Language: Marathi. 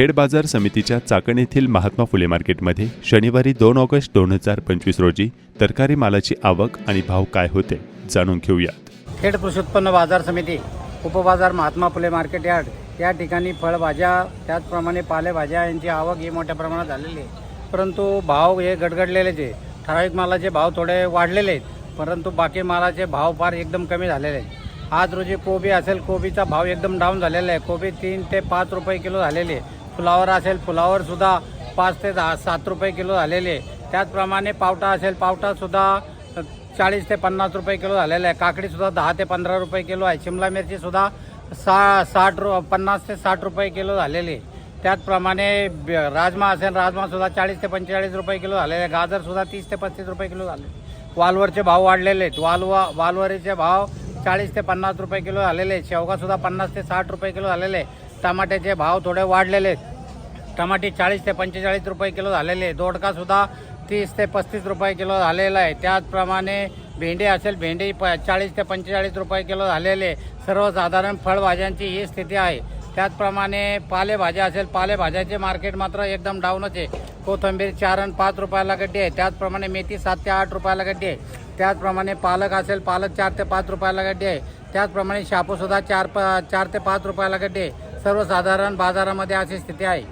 खेड बाजार समितीच्या चाकण येथील महात्मा फुले मार्केटमध्ये शनिवारी 2 ऑगस्ट 2025 रोजी तरकारी मालाची आवक आणि भाव काय होते जाणून घेऊयात। खेड कृषी उत्पन्न बाजार समिती उपबाजार महात्मा फुले मार्केट यार्ड या ठिकाणी फळभाज्या त्याचप्रमाणे पालेभाज्या यांची आवक ही मोठ्या प्रमाणात झालेली आहे, परंतु भाव हे गडगडलेलेच आहे। ठराविक मालाचे भाव थोडे वाढलेले आहेत, परंतु बाकी मालाचे भाव फार एकदम कमी झालेले आहेत। आज रोजी कोबी असेल, कोबीचा भाव एकदम डाऊन झालेला आहे। कोबी 3 ते 5 रुपये किलो झालेली आहे। फ्लावर असेल, फ्लावरसुद्धा 5 ते 7 रुपये किलो झालेले आहे। त्याचप्रमाणे पावटा असेल, पावटासुद्धा 40 ते 50 रुपये किलो झालेला आहे। काकडीसुद्धा 10 ते 15 रुपये किलो आहे। शिमला मिरचीसुद्धा 50 ते 60 रुपये किलो झालेली आहे। त्याचप्रमाणे राजमा असेल, राजमासुद्धा 40 ते 45 रुपये किलो झालेले आहे। गाजरसुद्धा 30 ते 35 रुपये किलो झाले। वालवरचे भाव वाढलेले आहेत। वालवरीचे भाव 40 ते 50 रुपये किलो झालेले आहेत। शेवगासुद्धा 50 ते 60 रुपये किलो झालेले आहे। टमाट्याचे भाव थोडे वाढलेले आहेत। टमाटे 40 ते 45 रुपये किलो झालेले आहे। दोडकासुद्धा 30 ते 35 रुपये किलो झालेला आहे। त्याचप्रमाणे भेंडी असेल, भेंडी 40 ते 45 रुपये किलो झालेले। सर्वसाधारण फळभाज्यांची ही स्थिती आहे। त्याचप्रमाणे पालेभाज्या असेल, पालेभाज्याचे मार्केट मात्र एकदम डाऊनच आहे। कोथिंबीर 4 आणि 5 रुपयाला गड्डी आहे। त्याचप्रमाणे मेथी 7 ते 8 रुपयाला गड्डी आहे। त्याचप्रमाणे पालक असेल, पालक 4 ते 5 रुपयाला गड्डी आहे। त्याचप्रमाणे शापूसुद्धा 4 ते 5 रुपयाला गड्डी आहे। सर्वसाधारण बाजारामध्ये अशी स्थिती आहे।